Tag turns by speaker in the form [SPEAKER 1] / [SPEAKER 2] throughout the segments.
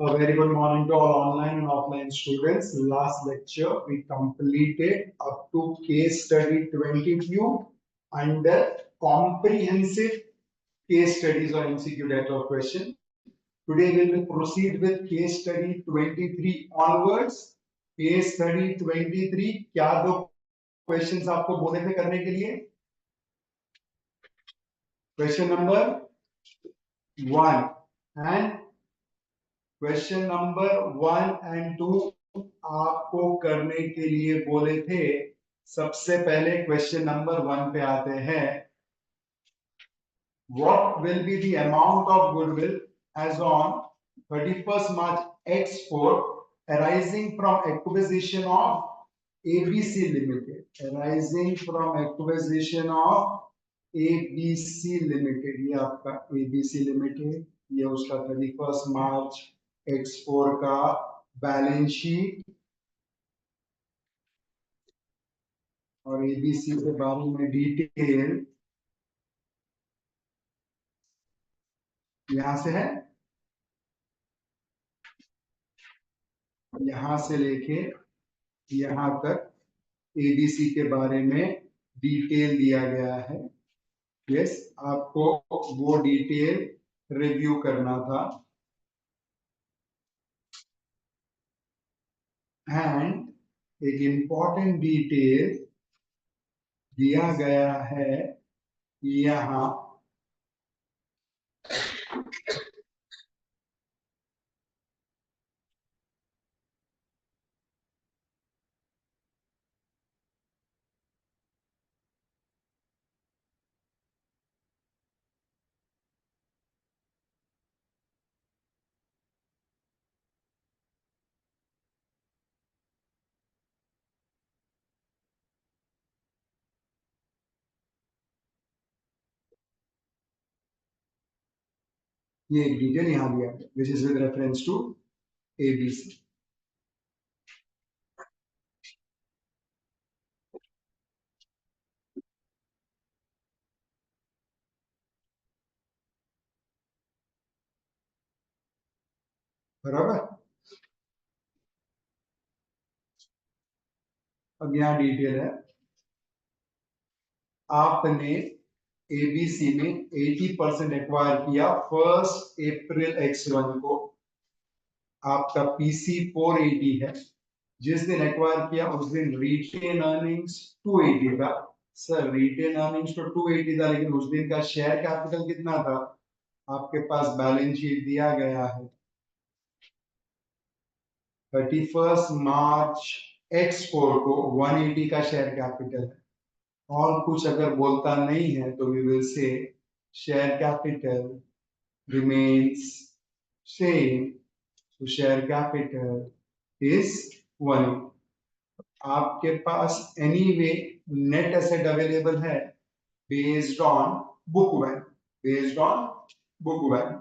[SPEAKER 1] A very good morning to all online and offline students. Last lecture we completed up to case study 22 under comprehensive case studies or MCQ type of question. Today we will proceed with case study 23 onwards. Case study 23 क्या दो questions आपको बोले थे करने के लिए? Question number 1 and question number 1 and 2 आपको करने के लिए बोले थे। सबसे पहले क्वेश्चन नंबर 1 पे आते हैं। What will be the amount of goodwill as on 31st March X4 arising from acquisition of ABC Limited, arising from acquisition of ABC Limited। ये आपका ABC Limited, ये उसका 31st March X4 का balance sheet और ABC के बारे में detail यहां से है, यहां से लेके यहां तक एबीसी के बारे में डिटेल दिया गया है। यस, आपको वो डिटेल रिव्यू करना था। एंड एक इंपॉर्टेंट डिटेल दिया गया है यहां, ये एक डिटेल यहां दिया है which is with reference to ABC. बराबर। अब यहां डिटेल है, आपने एबीसी में 80% एक्वायर किया 1 अप्रैल X1 को। आपका पीसी 480 है। जिस दिन एक्वायर किया उस दिन रिटेन अर्निंग्स 280 था। सर रिटेन अर्निंग्स तो 280 था, लेकिन उस दिन का शेयर कैपिटल कितना था? आपके पास बैलेंस शीट दिया गया है 31st March X4 को 180 का शेयर कैपिटल है। और कुछ अगर बोलता नहीं है तो we will say share capital remains same, so share capital is 1। आपके पास anyway net asset available है based on book value, based on book value।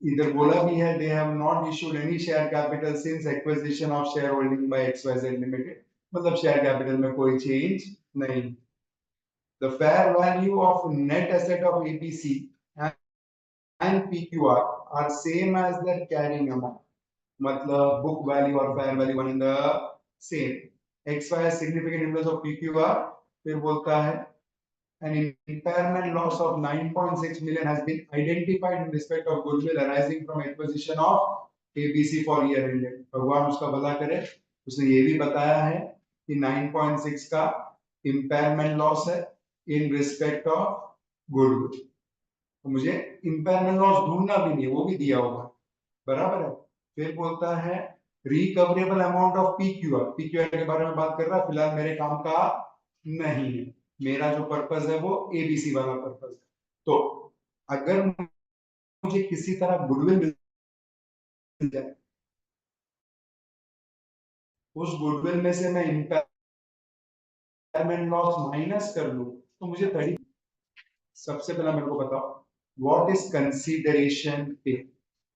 [SPEAKER 1] इधर बोला भी है they have not issued any share capital since acquisition of shareholding by XYZ Limited, मतलब share capital में कोई change नहीं। The fair value of net asset of ABC and PQR are same as their carrying amount, मतलब book value और fair value one in the same। XY significant influence of PQR, फिर बोलता है an impairment loss of 9.6 million has been identified in respect of goodwill arising from acquisition of ABC for year ended। भगवान उसका भला करे, उसने ये भी बताया है कि 9.6 का impairment loss है in respect of goodwill। तो मुझे इम्पेयरमेंट लॉस ढूंढना भी नहीं, वो भी दिया होगा। बराबर है। फिर बोलता है recoverable amount of PQR, PQR के बारे में बात कर रहा है, फिलहाल मेरे काम का नहीं है, मेरा जो पर्पस है वो एबीसी वाला पर्पस है। तो अगर मुझे किसी तरह गुडविल मिल जाए, उस गुडविल में से मैं इम्पेयरमेंट लॉस माइनस कर लूं तो मुझे 30। सबसे पहला मेरे को बताओ what is consideration pay?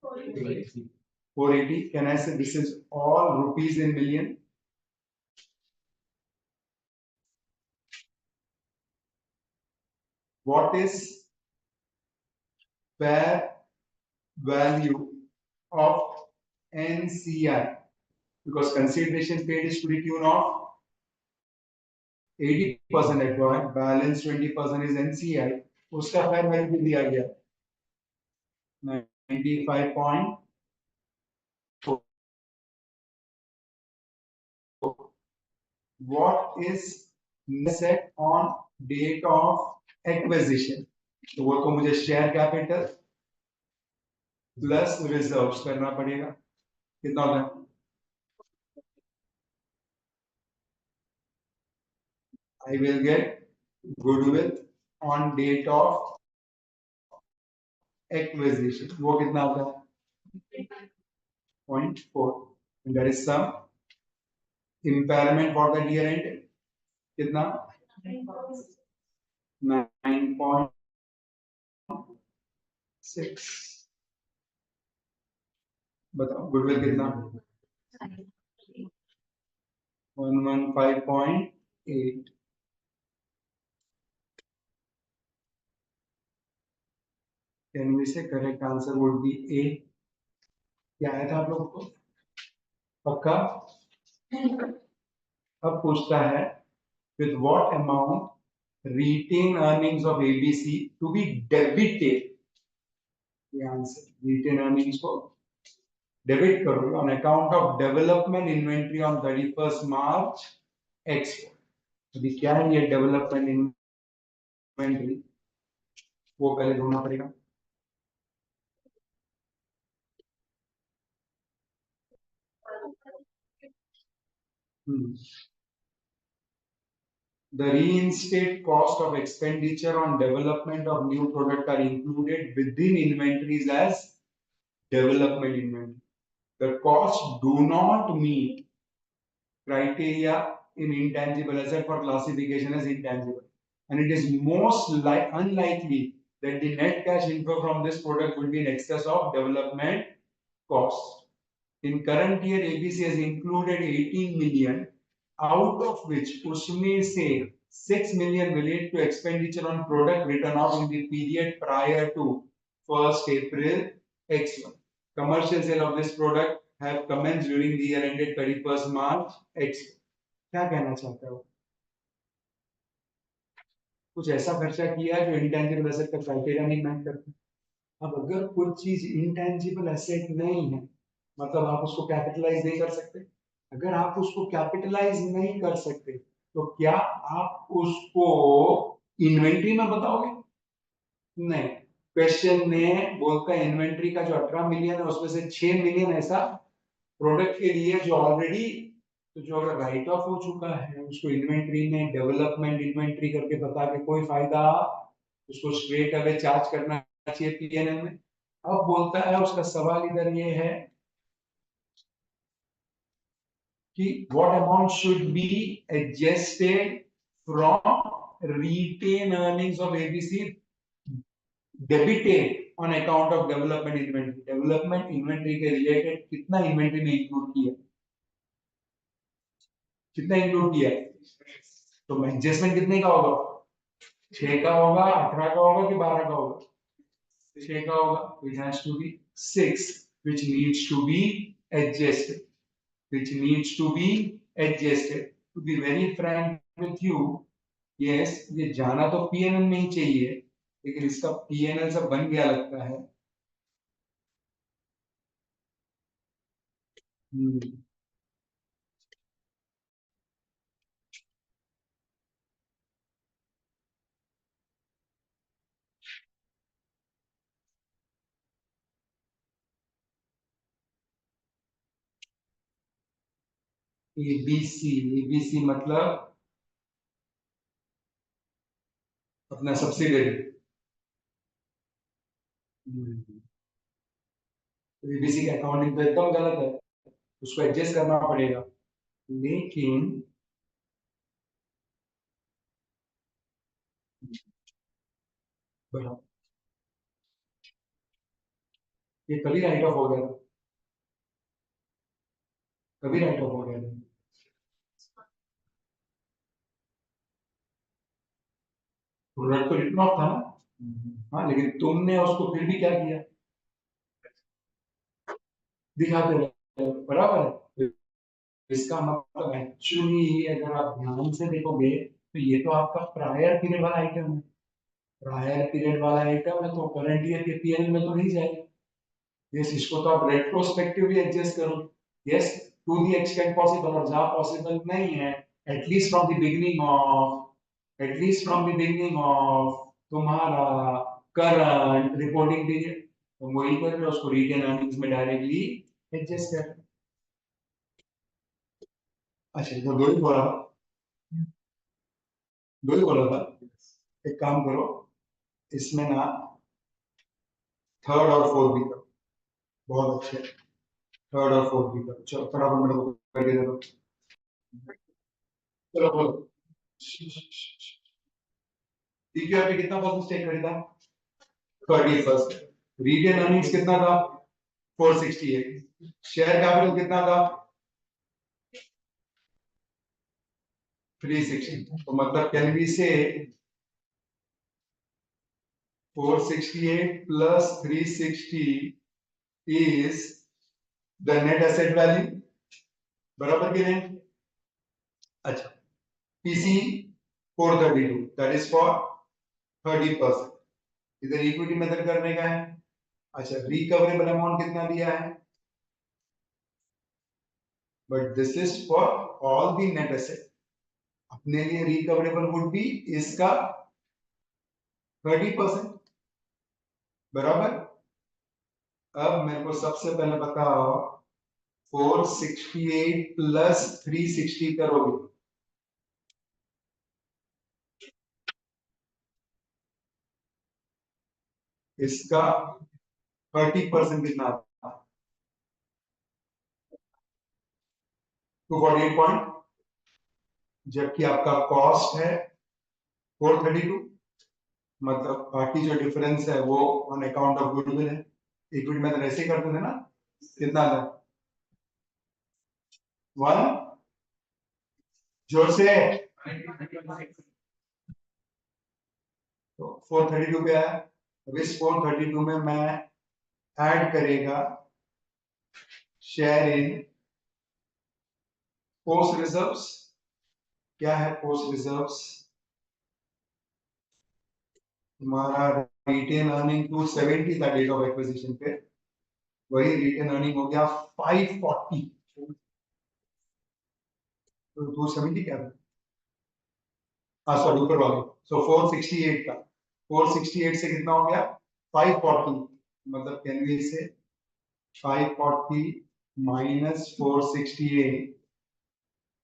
[SPEAKER 1] 480। Can I say this is all rupees in million? What is fair value of NCI, because consideration paid is to the tune of 80% acquired, balance 20% is NCI. उसका fair value भी दिया गया 95.4. What is set on date of acquisition? तो वो तो मुझे share capital plus reserves करना पड़ेगा. कितना होगा? I will get goodwill on date of acquisition. वो कितना होता है? 0.4. And there is some impairment for the year end. कितना? 9.6. बताओ गुडविल कितना? 115.8. Can we say correct answer would be A? क्या आया था आप लोग को? पक्का? अब पूछता है with what amount retained earnings of ABC to be debited? The answer retained earnings को डेबिट करोगे on account of development inventory on 31st March X. अभी क्या है ये डेवलपमेंट इन्वेंटरी? वो पहले ढूंढना पड़ेगा. The reinstate cost of expenditure on development of new product are included within inventories as development inventory. The costs do not meet criteria in intangible asset for classification as intangible, and it is most unlikely that the net cash inflow from this product will be in excess of development costs. In current year, ABC has included 18 million, out of which उसमें से 6 million relate to expenditure on product written off in the period prior to 1st April X1. Commercial sale of this product have commenced during the year ended 31st March X1. क्या कहना चाहता हो? कुछ ऐसा खर्चा किया जो इंटेंजिबल एसेट का क्राइटेरिया नहीं मैच करता. अब अगर कोई चीज इंटेंजिबल एसेट नहीं है, मतलब आप उसको कैपिटलाइज नहीं कर सकते. अगर आप उसको कैपिटलाइज नहीं कर सकते तो क्या आप उसको इन्वेंट्री में बताओगे? नहीं. क्वेश्चन में बोलता है इन्वेंट्री का जो 18 मिलियन है उसमें से 6 मिलियन ऐसा प्रोडक्ट के लिए जो ऑलरेडी, तो जो अगर राइट ऑफ हो चुका है उसको इन्वेंट्री में डेवलपमेंट इन्वेंट्री करके बता के कोई फायदा, उसको स्ट्रेट अवे चार्ज करना चाहिए पीएनएल में. अब बोलता है उसका सवाल इधर ये है कि what amount should be adjusted from retained earnings of ABC debited on account of development inventory. Development inventory के रिलेटेड कितना इन्वेंट्री में इंक्लूड किया? कितना इंक्लूड किया? तो एडजस्टमेंट कितने का होगा? 6 का होगा, 18 का होगा कि 12 का होगा? 6 का होगा. It has to be 6 which needs to be adjusted. Which needs to be adjusted. To be very frank with you, yes, ये जाना तो पीएनएल में ही चाहिए, लेकिन इसका पीएनएल से बन गया लगता है. एबीसी. एबीसी मतलब अपना सब्सिडियरी. एबीसी का अकाउंटिंग तो एकदम गलत है, उसको एडजस्ट करना पड़ेगा. लेकिन ये कभी राइट ऑफ हो गया था. कभी राइट ऑफ हो गया था. प्रोडक्ट तो रिटर्न ऑफ था ना. हाँ, लेकिन तुमने उसको फिर भी क्या किया? दिखाते रहे, बराबर है। इसका मतलब एक्चुअली अगर आप ध्यान से देखोगे तो ये तो आपका प्रायर पीरियड वाला आइटम है, प्रायर पीरियड वाला आइटम है, तो करंट ईयर के पीएल में तो नहीं जाएगा। यस, इसको तो आप रेट्रोस्पेक्टिवली एडजस्ट करो। Yes, to the extent possible, और जहां पॉसिबल नहीं है, at least from the beginning of, तुम्हारा करंट रिपोर्टिंग पीरियड, तो वही कर रहे हो, उसको रिटेन अर्निंग्स में डायरेक्टली एडजस्ट कर। अच्छा, तो दो ही बोला था, दो ही बोला था। एक काम करो, इसमें ना थर्ड और फोर्थ भी करो, बहुत अच्छे, थर्ड और फोर्थ भी करो। चलो फटाफट मेरे को करके दे दो। चलो बोलो, टीक्यूआर पे कितना परसेंट स्टेक खरीदा? 30%। रिटेन अर्निंग्स कितना था? 468। शेयर कैपिटल कितना था? 360। तो मतलब कैन वी से 468 plus 360 is the net asset value, बराबर कि नहीं? अच्छा, पीसी 432, दैट इज फॉर 30%। इधर इक्विटी मेथड करने का है। अच्छा, रिकवरेबल अमाउंट कितना दिया है? But this is for all the net asset. अपने लिए रिकवरेबल वुड बी इसका 30%, बराबर। अब मेरे को सबसे पहले बताओ, 468 प्लस 360 करोगे, इसका 30% कितना आता है? 248 पॉइंट, जबकि आपका कॉस्ट है 432। मतलब बाकी जो डिफरेंस है वो ऑन अकाउंट ऑफ गुडविल है। इक्विटी में तो ऐसे ही करते थे ना। कितना था? 1, जोर से। तो 432 पे आया। अब इस 432 में मैं ऐड करेगा शेयर इन पोस्ट रिजर्व्स। क्या है पोस्ट रिजर्व्स? हमारा रिटेन अर्निंग 270 था डेट ऑफ एक्विजिशन पे, वही रिटेन अर्निंग हो गया 540। तो 270 क्या था? हाँ सॉरी, ऊपर वाले। सो 468 था, 468 से कितना हो गया? 540। मतलब कैन वी से 540 माइनस 468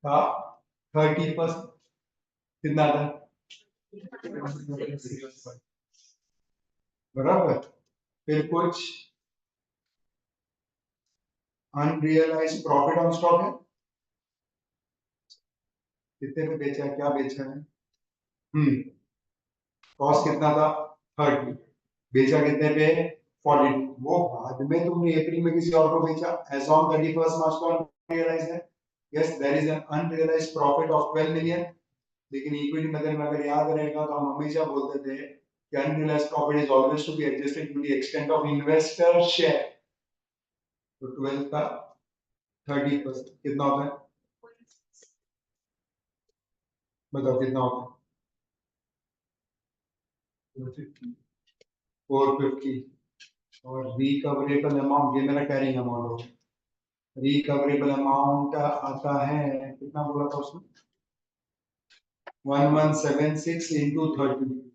[SPEAKER 1] का 30%, कितना था? बराबर। फिर कुछ अनरियलाइज प्रॉफिट ऑन स्टॉक है, कितने पे बेचा है, क्या बेचा है? कॉस्ट कितना था? 30। बेचा कितने पे? 42। वो बाद में तुमने अप्रैल में किसी और को बेचा, एज ऑन 31 मार्च को अनरियलाइज है। Yes, there is an unrealise profit of 12 million. लेकिन इक्विटी मेथड में अगर याद रहेगा तो हम हमेशा बोलते थे कि unrealise profit is always to be adjusted to the extent of investor share. तो 12 का 30% कितना होता है? बताओ कितना होता है? 450। और रिकवरेबल अमाउंट, ये मेरा कैरिंग अमाउंट होगा। रिकवरेबल अमाउंट आता है, कितना बोला था उसने? 1176 इंटू 30,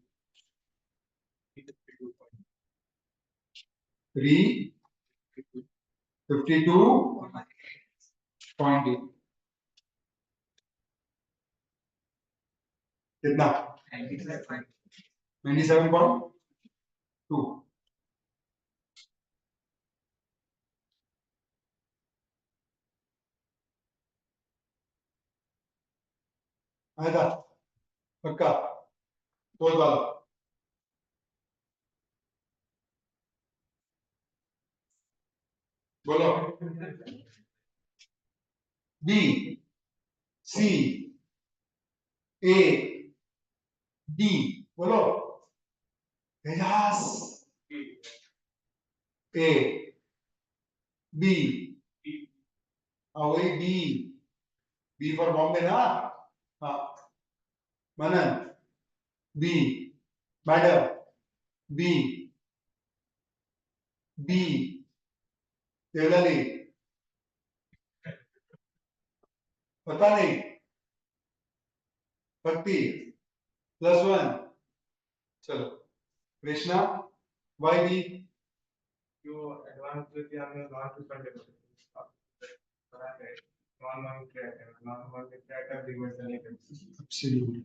[SPEAKER 1] 352.8। कितना? 97.2। आया था? पक्का? बोल वाला। बोलो। बी, सी, ए, डी, बोलो। यस, ए, बी, वही बी, बी फॉर बॉम्बे ना। हाँ Manan, B, madam, B, B, Deolali, पता नहीं, 30 +1, चलो कृष्णा, वाई बी,
[SPEAKER 2] जो एडवांस जो कि हमने नॉन रिफंडेबल करा है, नॉन मॉनिटरी ट्रैकर रिवर्सल नहीं करती।
[SPEAKER 1] एब्सोल्युटली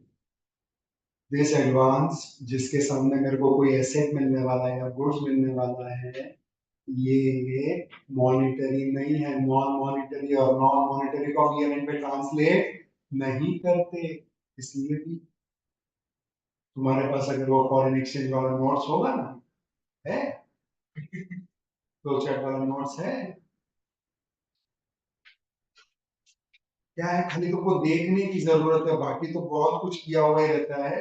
[SPEAKER 1] दिस एडवांस जिसके सामने मेरे को कोई एसेट मिलने वाला है या गुड्स मिलने वाला है, ये मॉनिटरी नहीं है, नॉन मॉनिटरी, और नॉन मॉनिटरी को हम ईयर एंड पे ट्रांसलेट नहीं करते। इसलिए भी तुम्हारे पास अगर वो फॉरेन एक्सचेंज वाला नोट्स होगा ना, है तो चैट वाला नोट्स है, क्या है, खाली तुमको देखने की जरूरत है, बाकी तो बहुत कुछ किया हुआ ही रहता है।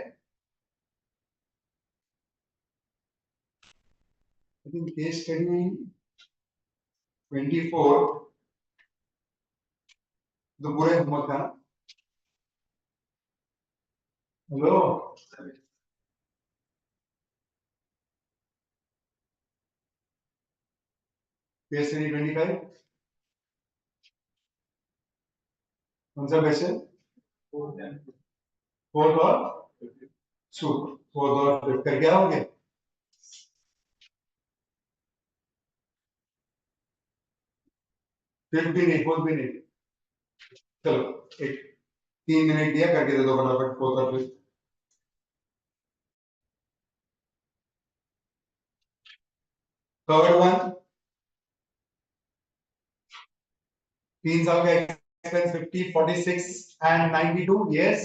[SPEAKER 1] लेकिन केस स्टडी 24 तो पूरे होमवर्क था। हेलो, केस स्टडी 25 कौन सा क्वेश्चन? फोर्थ और फोर्थ और फिफ्थ कर क्या हो गया? फिफ्थ भी नहीं, फोर्थ भी नहीं। चलो एक 3 मिनट दिया, करके दे दो फटाफट फोर्थ और फिफ्थ। थर्ड वन 3 साल का expense 50, 46 and 92, yes.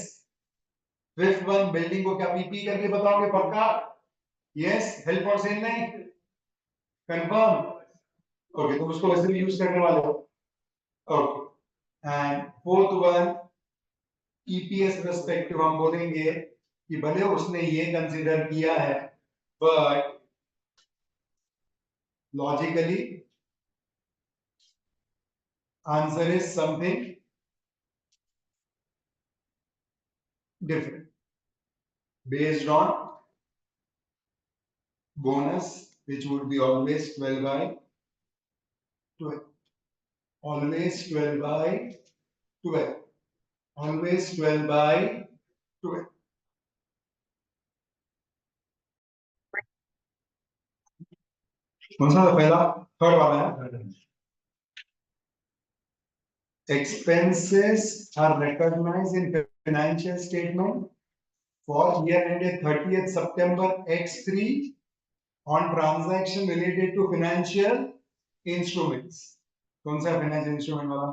[SPEAKER 1] Fifth one building को क्या पीपी करके बताओगे पक्का? यस, हेल्प और सेल नहीं, कंफर्म। ओके, तुम उसको वैसे भी यूज करने वाले हो। Okay, and fourth one EPS perspective हम बोलेंगे कि भले उसने ये कंसीडर किया है, but logically answer is something different based on bonus, which would be always 12 by 12, always 12 by 12, always 12 by 12। कौन सा था पहला? थर्ड वाला है। Expenses are recognized in financial statement for year ended 30th September X3 on transaction related to financial instruments। कौन सा financial instrument वाला?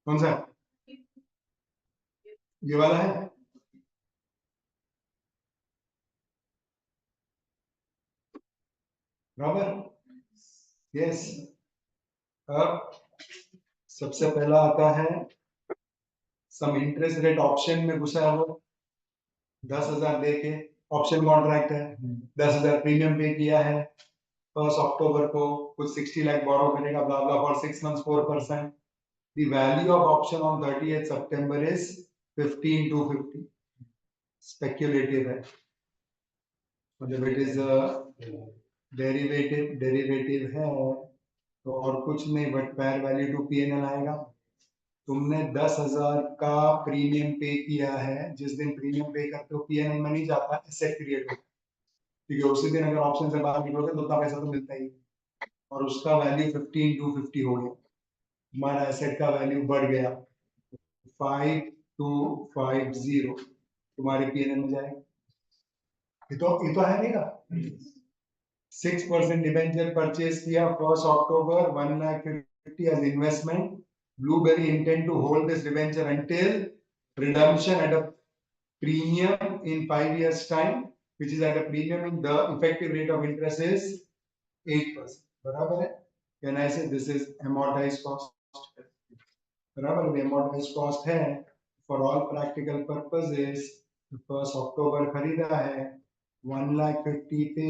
[SPEAKER 1] कौन सा? ये वाला है। बराबर, यस। अब सबसे पहला आता है सम इंटरेस्ट रेट ऑप्शन में घुसा है, वो 10,000 दे के ऑप्शन कॉन्ट्रैक्ट है, 10,000 प्रीमियम पे किया है, 1 अक्टूबर को कुछ 60 लाख बोरो करेगा, ब्ला ब्ला for 6 months 4%। The value of option on 30th September is 15,250। Speculative है, मतलब इट इज डेरिवेटिव है, तो और कुछ नहीं but fair value to PNL आएगा। तुमने 10,000 का प्रीमियम पे किया है, जिस दिन प्रीमियम पे करते हो पीएनएल में नहीं जाता, एसेट क्रिएट होता है, ठीक है। उसी दिन अगर ऑप्शन से बाहर निकलोगे तो उतना पैसा तो मिलता ही, और उसका वैल्यू 15,250 हो गया, हमारा एसेट का वैल्यू बढ़ गया 5,250, तुम्हारे पीएनएल में जाएगा। ये तो है नहीं का। 6% डिबेंचर परचेज किया 1 अक्टूबर, 1,50,000 as investment। Blueberry intend to hold this debenture until redemption at a premium in 5 years time, which is at a premium, in the effective rate of interest is 8%। बराबर है? Can I say this is amortized cost? बराबर है, amortized cost है। For all practical purposes 1 अक्टूबर खरीदा है, 1,50,000 पे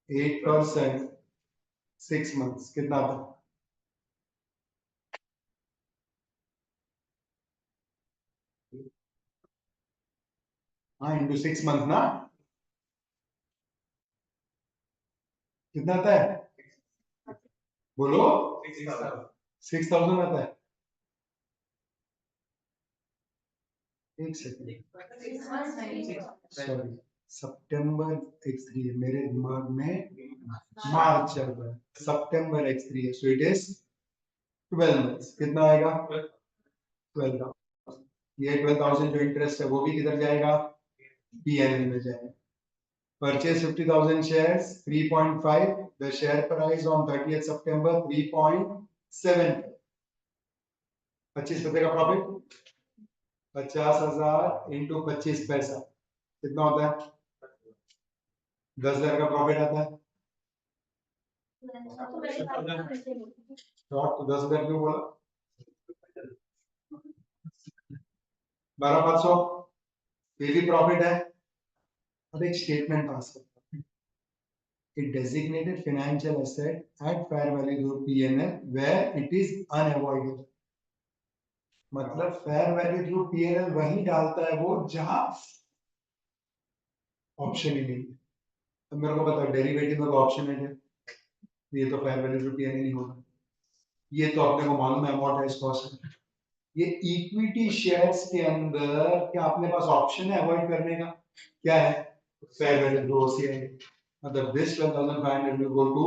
[SPEAKER 1] 8% 6 months कितना था? हाँ, इंटू 6 मंथ ना, कितना आता है बोलो? 6,000 आता है। एक सेकंड, सॉरी, सितंबर x3 है मेरे दिमाग में, मार्च चल रहा है, सितंबर x3 है, सो इट इज 12 months। कितना आएगा? 12,000। ये 12,000 जो इंटरेस्ट है वो भी किधर जाएगा? पीएनएल में जाएगा। Purchase 50,000 shares, 3.5. The share price on 30th September 3.7. 25 पैसे का प्रॉफिट, 50,000 इंटू 25 पैसा कितना होता है? 10,000 का प्रॉफिट आता है। तो 10,000 क्यों बोला? 12,500 ये भी प्रॉफिट है। अब एक स्टेटमेंट पास करता हूं, a designated financial asset at fair value through P&L where it is unavoidable। मतलब फेयर वैल्यू थ्रू पीएनएल वही डालता है वो जहां ऑप्शन ही नहीं है। अब मेरे को पता है डेरिवेटिव में ऑप्शन है क्या, ये तो फेयर वैल्यू थ्रू पीएनएल ही होगा। ये तो अपने को मालूम है अमोर्टाइज्ड कॉस्ट है। ये इक्विटी शेयर्स के अंदर क्या अपने पास ऑप्शन है अवॉइड करने का? क्या है? Fair value through OCI. मतलब this 12,500 will go to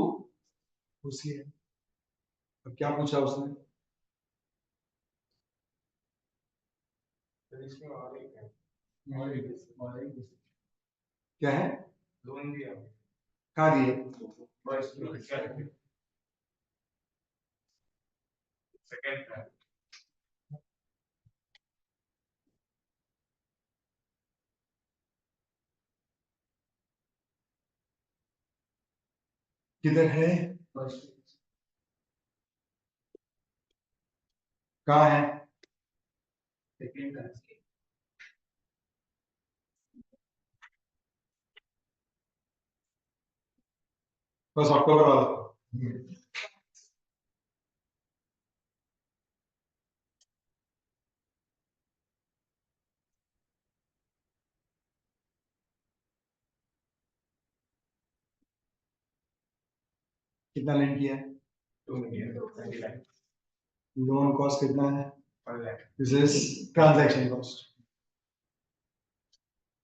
[SPEAKER 1] OCI. अब क्या पूछा उसने? क्या है?
[SPEAKER 2] लोन दिया,
[SPEAKER 1] कहाँ दिए?
[SPEAKER 2] सेकंड
[SPEAKER 1] किधर है? कहाँ है? बस अक्टूबर वाला। कितना लेंड किया है? लोन कॉस्ट कितना है? This is transaction cost.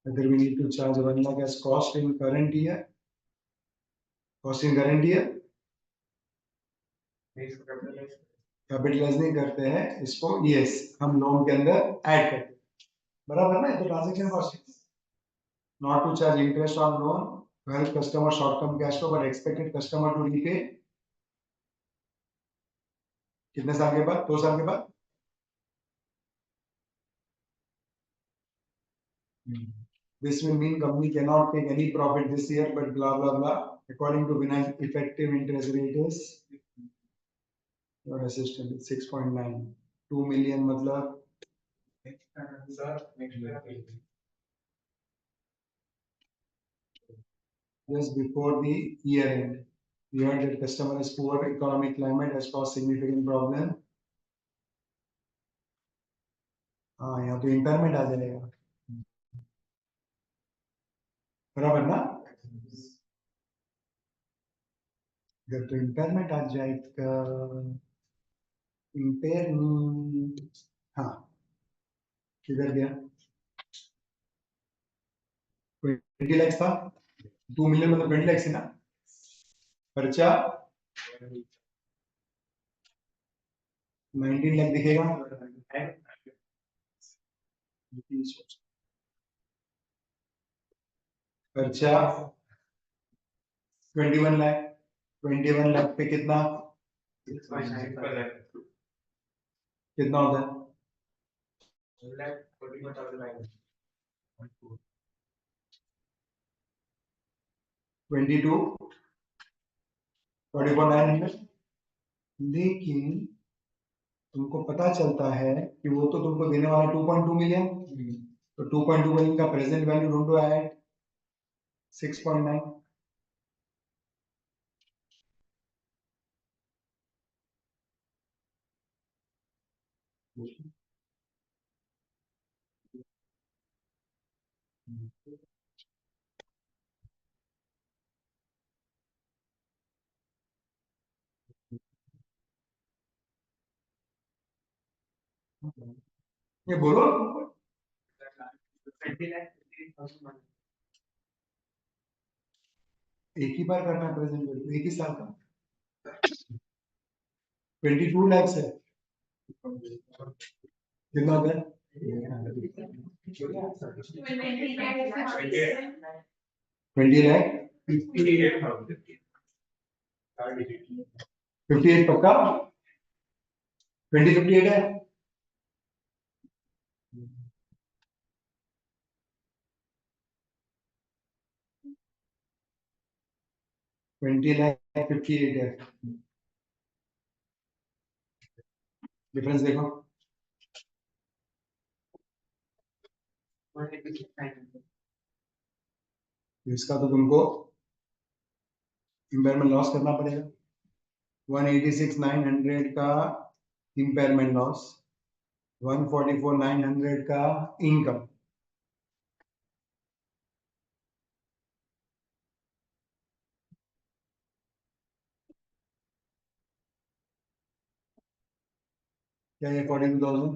[SPEAKER 1] Whether we need to charge 1 lakh as cost in current year, cost in current year, capitalise नहीं करते हैं इसको, यस हम लोन के अंदर ऐड करते हैं, बराबर ना? तो transaction cost, not to charge interest on loan, help customer short term cash flow but expected customer to repay कितने साल के बाद? 2 साल के बाद। This will mean company cannot take any profit this year, but blah blah blah. According to Binance, effective interest rate is your assistant 6.9, 2 million मतलब just before the year end. We heard that customer has poor economic climate has caused significant problem. हाँ, यहाँ तो impairment आ जाएगा, बराबर ना? अगर तो impairment आ जाएगा, इम्पेयर, हाँ किधर गया? 20 लाख था, 2 मिलियन मतलब 20 लाख ना खर्चा, 19 लाख दिखेगा। खर्चा 21 लाख, 21 लाख पे कितना कितना होता है? 22 44,900। लेकिन तुमको पता चलता है कि वो तो तुमको देने वाला 2.2 मिलियन, तो 2.2 मिलियन का प्रेजेंट वैल्यू ढूंढो एट 6.9। ये बोलो,
[SPEAKER 2] 20 lakh 50,000
[SPEAKER 1] एक ही बार करना है प्रेजेंट वैल्यू, एक ही साल का 22 lakhs है, कितना होता है? 20 lakh
[SPEAKER 2] 58,000
[SPEAKER 1] 58 पक्का, 2058 है। ट्वेंटी लाख 58 है, डिफरेंस देखो। इसका तो तुमको इम्पेयरमेंट लॉस करना पड़ेगा, 186,900 का इम्पेयरमेंट लॉस, 144,900 का इनकम। क्या ये 42,000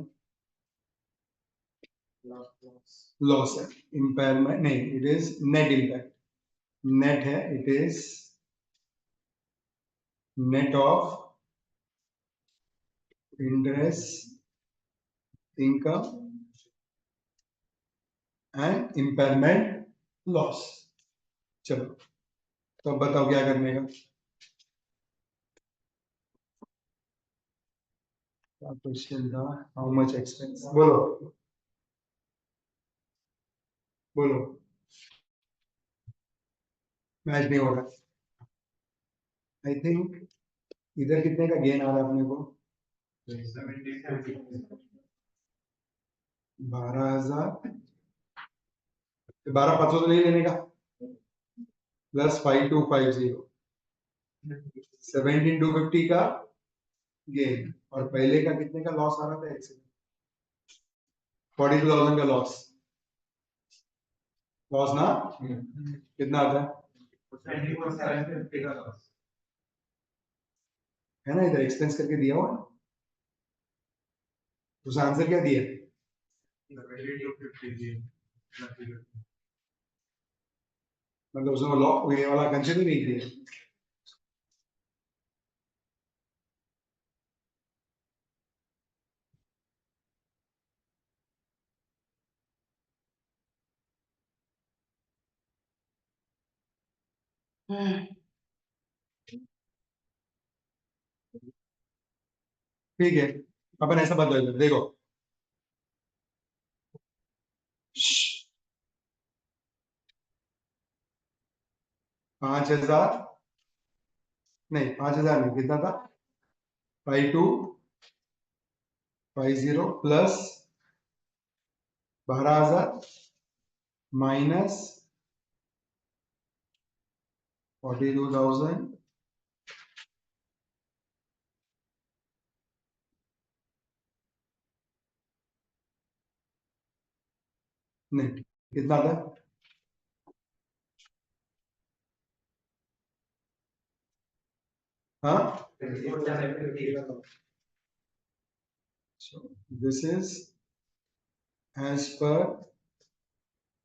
[SPEAKER 1] लॉस है? इम्पेयरमेंट नहीं, it is net impact, net है, it is net of interest income and impairment loss. चलो तो अब बताओ क्या करने का। क्या क्वेश्चन था? हाउ मच एक्सपेंस, बोलो बोलो, मैच नहीं हो रहा। आई थिंक इधर कितने का गेन आ रहा है अपने को? 12,000, 12,500 तो नहीं लेने का, प्लस 5,250, 17,250 का गेन, और पहले का कितने का लॉस आ रहा था? 42,000 का लॉस, लॉस ना कितना आता है?
[SPEAKER 2] 24,750 का loss।
[SPEAKER 1] है ना, इधर एक्सपेंस करके दिया हुआ है। तो आंसर क्या दिया?
[SPEAKER 2] 22,50
[SPEAKER 1] मतलब उसने लॉ ये वाला कंसिडर नहीं किया। ठीक है, अपन ऐसा बदल देखो, 5,000 नहीं, 5,000 नहीं, कितना था? 5,250 प्लस 12,000 माइनस 42,000, नहीं कितना था? हाँ, so this is as per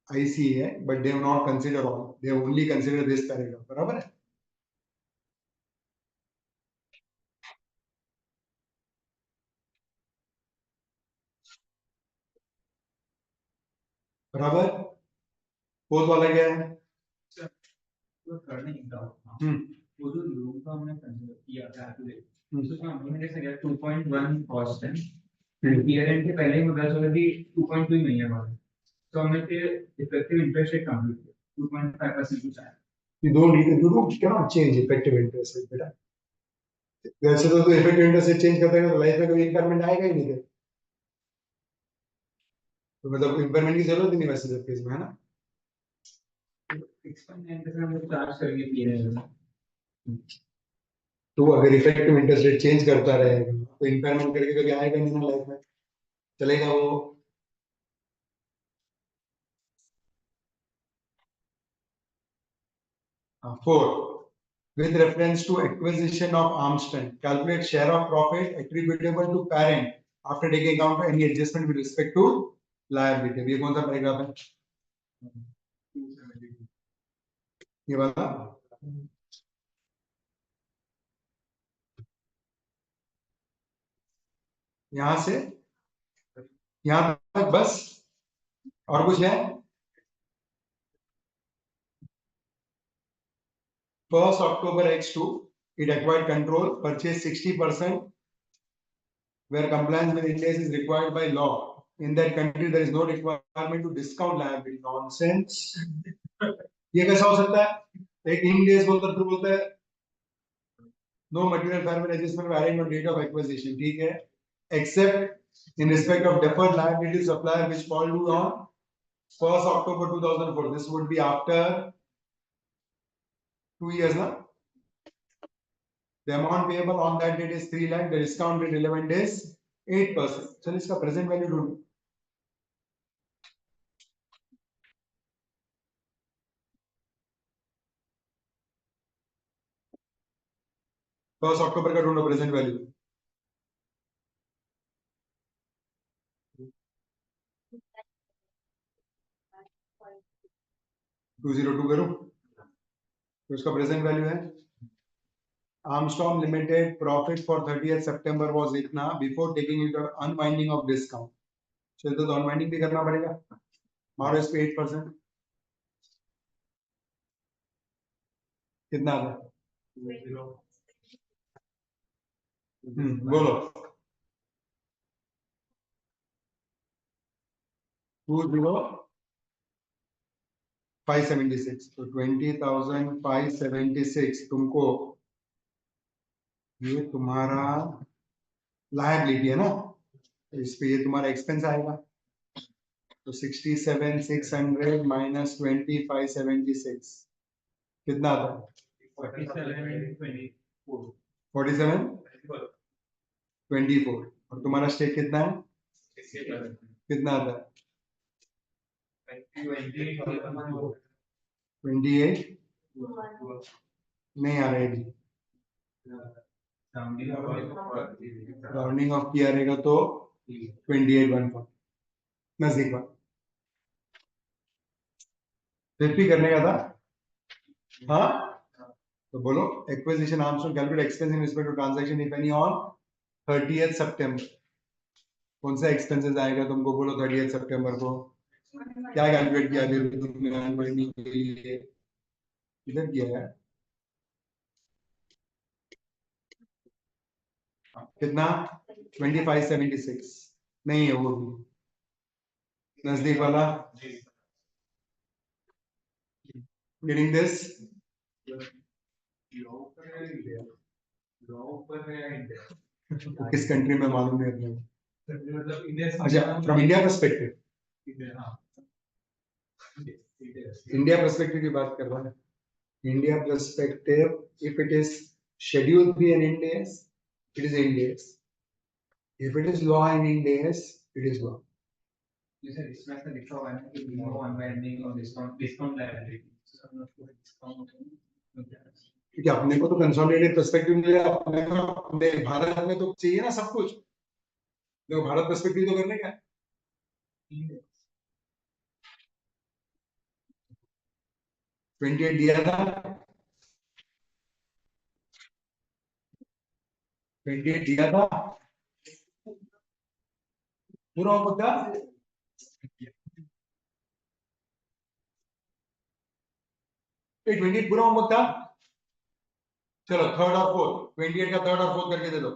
[SPEAKER 1] ICA, but they have not considered all, they have only considered this paragraph, बराबर है? बराबर, फोर्थ वाला क्या है?
[SPEAKER 2] वो जो लोग का हमने कंसीडर किया कैलकुलेट, उसमें हमने कैसे किया 2.1 कॉस्ट है, ईयर एंड के पहले ही पता चला कि 2.2 ही नहीं है हमारा, तो हमने फिर इफेक्टिव इंटरेस्ट रेट कंप्यूट किया 2.5% कुछ आया।
[SPEAKER 1] you cannot change effective interest rate बेटा, वैसे तो इफेक्टिव इंटरेस्ट रेट चेंज करते हैं तो लाइफ में कभी इम्पेयरमेंट आएगा ही नहीं फिर। तो मतलब इम्पेयरमेंट की जरूरत ही नहीं वैसे केस में, है ना?
[SPEAKER 2] 6.9% हम लोग चार्ज करेंगे पीएनएल में।
[SPEAKER 1] तो अगर इफेक्टिव इंटरेस्ट रेट चेंज करता रहेगा तो इम्पेयरमेंट करके कभी आएगा नहीं ना लाइफ में, चलेगा वो? 4. With reference to acquisition of Armstrong, calculate share of profit attributable to parent after taking account any adjustment with respect to liability. ये कौन सा पैराग्राफ है? ये वाला यहाँ से यहाँ तक बस, और कुछ है? 1st October X2, it acquired control, purchased 60%, where compliance with Ind AS is required by law. In that country, there is no requirement to discount liability. Nonsense. ये कैसा हो सकता है? एक Ind AS बोलता है, बोलता है no material fair value adjustment varying on date of acquisition. ठीक है? Except in respect of deferred liability supplier which fall due on 1st October 2004. This would be after 2 years, na? The amount payable on that date is 3 lakh. The discount rate relevant is 8%. चल इसका present value ढूंढो. First October का ढूंढो present value. 202 करूं तो इसका present value है Armstrong Limited profit for 30th September was इतना before taking into unwinding of discount. चलो तो unwinding भी करना पड़ेगा. मारो इस पे 8%. कितना था? बोलो. 20,576. तो 20,576 तुमको ये तुम्हारा लायबिलिटी है ना, तो इस पे ये तुम्हारा एक्सपेंस आएगा. तो 67,600 माइनस 20,576 कितना था? 47,24. और तुम्हारा स्टेक कितना है? कितना था? 28. नहीं आ रहा है. राउंडिंग ऑफ किया रहेगा तो 28,140 नजदीक बात. 50 करने का था. हाँ तो बोलो. Acquisition Armstrong calculate expense in respect to transaction if any on 30th सितंबर. कौन सा एक्सपेंसेस आएगा तुमको? बोलो 30th सितंबर को क्या कैलकुलेट किया तुमने अनवाइंडिंग के लिए? इधर किया है कितना? 2576. नहीं है वो भी नजदीक वाला. Getting this? किस कंट्री में मालूम नहीं है. अच्छा, from India perspective. India perspective की बात कर रहा है. India perspective, if it is schedule 3 in Ind AS, it is Ind AS. If it is law in Ind AS, it is law.
[SPEAKER 2] जैसे इसमें से लिखा हुआ है ना कि नो अनवाइंडिंग और डिस्काउंट लायबिलिटी.
[SPEAKER 1] क्योंकि अपने को तो कंसोलिडेटेड पर्सपेक्टिव मिले. अपने भारत में तो चाहिए ना सब कुछ. देखो भारत पर्सपेक्टिव तो करने का है. 28 दिया था. 28 दिया था. पूरा होगा 28 पूरा होमवर्क था. चलो थर्ड और फोर्थ. 28 का थर्ड और फोर्थ करके दे दो.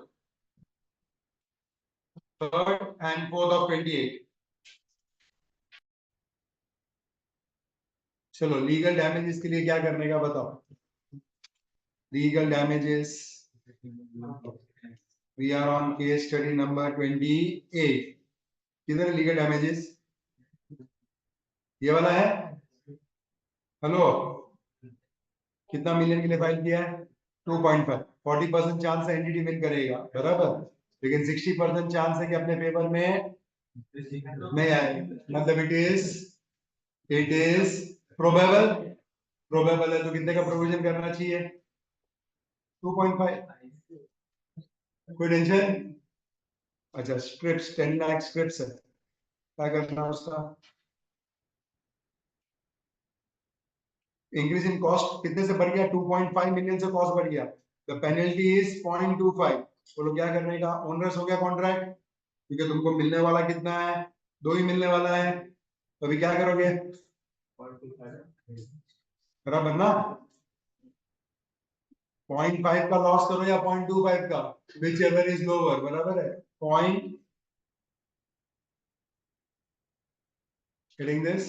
[SPEAKER 1] Third and fourth of 28. चलो लीगल डैमेजेस के लिए क्या करने का बताओ. Legal damages we are on case study number 28. किधर लीगल डैमेजेस? ये वाला है. हेलो कितना मिलियन के लिए फाइल किया है? 2.5. 40% चांस है एंटिटी विन करेगा बराबर, लेकिन 60% चांस है कि अपने पेपर में नहीं आए. मतलब इट इज प्रोबेबल प्रोबेबल है तो कितने का प्रोविजन करना चाहिए? 2.5। कोई टेंशन? अच्छा, स्क्रिप्ट 10 लाख स्क्रिप्ट है, क्या करना है उसका? इंक्रीज इन कॉस्ट कितने से बढ़ गया? 2.5 मिलियन से कॉस्ट बढ़ गया। The penalty is 0.25। बोलो क्या करने का? ओनरस हो गया कॉन्ट्रैक्ट, क्योंकि तुमको मिलने वाला कितना है? 2 ही मिलने वाला है, तो अभी क्या करोगे? बराबर ना? 0.5 का लॉस करो या 0.25 का, विच एवर इज लोअर, बराबर है। Point getting this?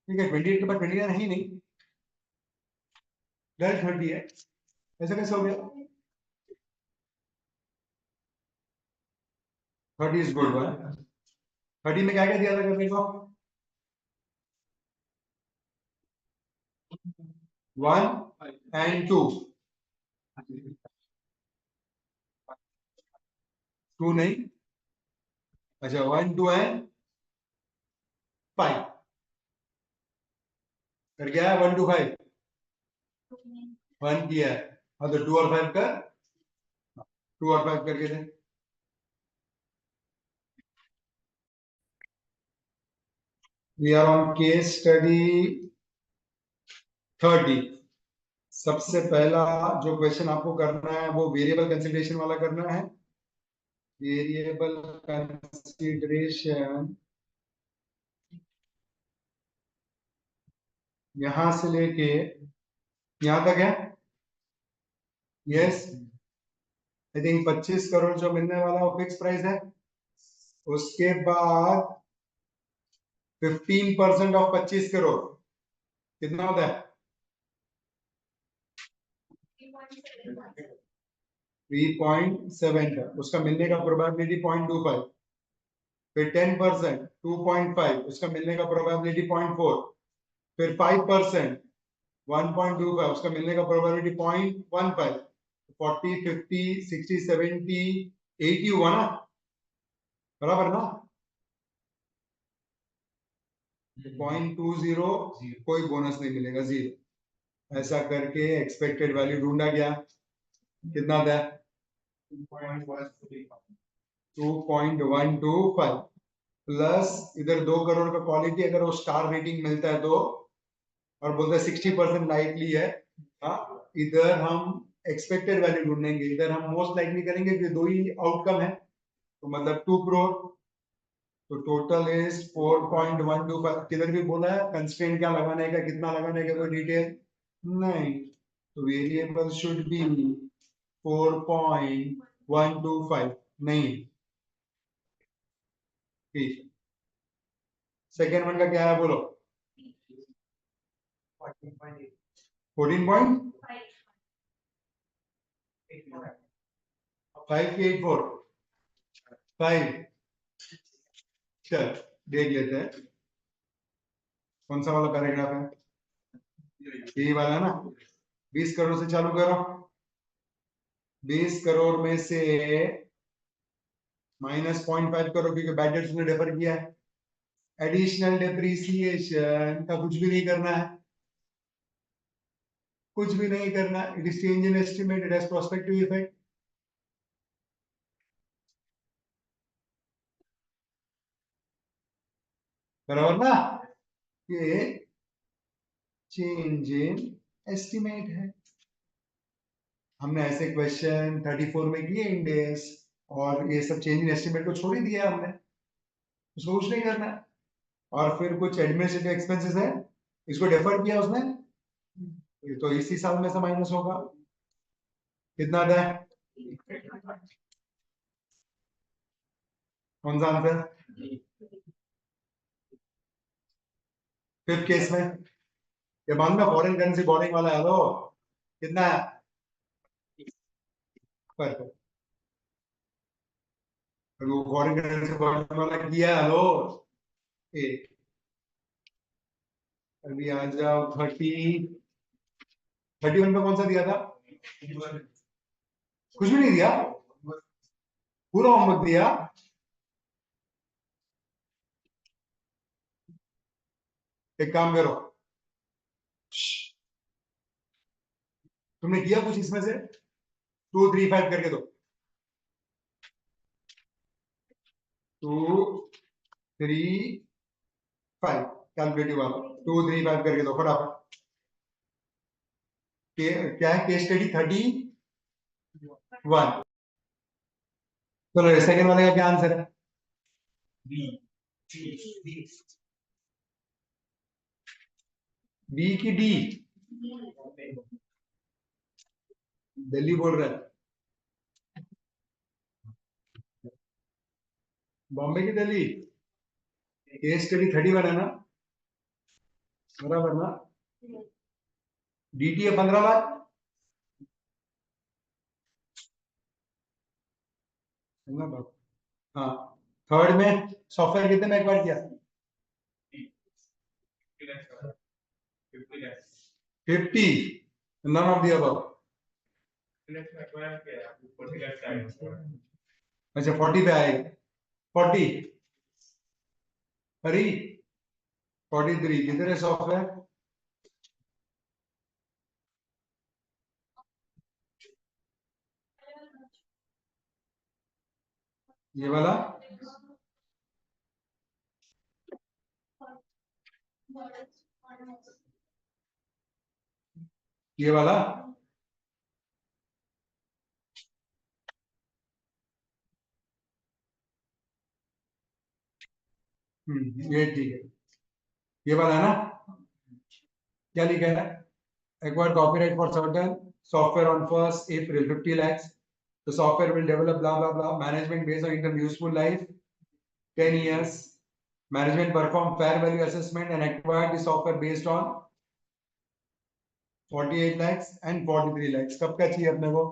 [SPEAKER 1] ठीक है, 28 के बाद 29 है ही नहीं, डायरेक्ट 30 है, ऐसा कैसे हो गया? 30 इज गुड वन। 30 में क्या क्या दिया था करने को? 1 and 2। 2 नहीं, अच्छा 1 2 and 5 कर गया है। 1 2 5 1 किया है, हाँ तो 2 और 5 कर, 2 और 5 करके दे। We are on case study 30। सबसे पहला जो क्वेश्चन आपको करना है वो वेरिएबल कंसीडरेशन वाला करना है। वेरिएबल कंसीडरेशन यहां से लेके यहां तक है। यस, आई थिंक 25 करोड़ जो मिलने वाला वो फिक्स प्राइस है। उसके बाद 15% ऑफ 25 करोड़ कितना होता है? 3.7 का, उसका मिलने का प्रोबेबिलिटी 0.25। फिर 10% 2.5, उसका मिलने का प्रोबेबिलिटी 0.4। फिर 5% 1.25, उसका मिलने का प्रोबेबिलिटी 0.15। 40 50 60 70 80 हुआ ना, बराबर ना? 0.20 कोई बोनस नहीं मिलेगा, जीरो। ऐसा करके एक्सपेक्टेड वैल्यू ढूंढा गया, कितना था? 2.125 प्लस इधर 2 करोड़ का क्वालिटी, अगर वो स्टार रेटिंग मिलता है तो, और बोलते हैं 60% लाइकली है। हाँ, इधर हम एक्सपेक्टेड वैल्यू ढूंढेंगे, इधर हम मोस्ट लाइकली करेंगे कि दो ही आउटकम है, तो मतलब 2 करोड़। तो टोटल इज 4.125। किधर भी बोला है कंस्ट्रेंट क्या लगाने का, कितना लगाने का, कोई डिटेल नहीं, तो वेरिएबल शुड बी 4.125 नहीं। ठीक, सेकेंड वन का क्या है बोलो? 14.584 5। चल देख लेते हैं कौन सा वाला पैराग्राफ है। यही वाला ना? 20 करोड़ से चालू करो। 20 करोड़ में से -0.5 करोड़, क्योंकि बैड डेट्स ने डेफर किया है। एडिशनल डेप्रीसिएशन का कुछ भी नहीं करना है, कुछ भी नहीं करना। It is change in estimate, it has prospective effect, बराबर ना? ये चेंज इन एस्टिमेट है। हमने ऐसे क्वेश्चन 34 में किए इंडेस, और ये सब चेंज इन एस्टिमेट को छोड़ ही दिया हमने, उसको कुछ नहीं करना है। और फिर कुछ एडमिनिस्ट्रेटिव एक्सपेंसेस है, इसको डेफर किया उसने, ये तो इसी साल में से माइनस होगा। कितना आता है? कौन सा आंसर? फिफ्थ केस में ये मान लो फॉरेन करेंसी बोर्डिंग वाला है, लो कितना है? पर वो फॉरेन करेंसी बोर्डिंग वाला किया है, लो एक। अभी आ जाओ 31 पे कौन सा दिया था? कुछ भी नहीं दिया, पूरा होमवर्क दिया। एक काम करो, तुमने किया कुछ इसमें से? 2 3 5 करके दो। 2 3 5 कैलकुलेटिव वाला 2 3 5 करके दो फटाफट। क्या है केस स्टडी 31? चलो सेकंड वाले का क्या आंसर है? बी की डी? दिल्ली बोल रहा है, बॉम्बे की दिल्ली। केस स्टडी 31 है ना, बराबर ना? डीटी है 15 लाख। हाँ, थर्ड में सॉफ्टवेयर कितने में एक्वायर किया? 50, none of the above। अच्छा 40 पे आएगा, 40 अरे 43 किधर है सॉफ्टवेयर? ये वाला ये वाला ये ठीक है, ये वाला है ना? क्या लिखा है? acquired copyright for certain software on 1st April 50 lakhs, the software will develop blah blah blah, management based on income useful life 10 years, management perform fair value assessment and acquired the software based on 48 lakhs and 43 lakhs। कब का चाहिए अपने को?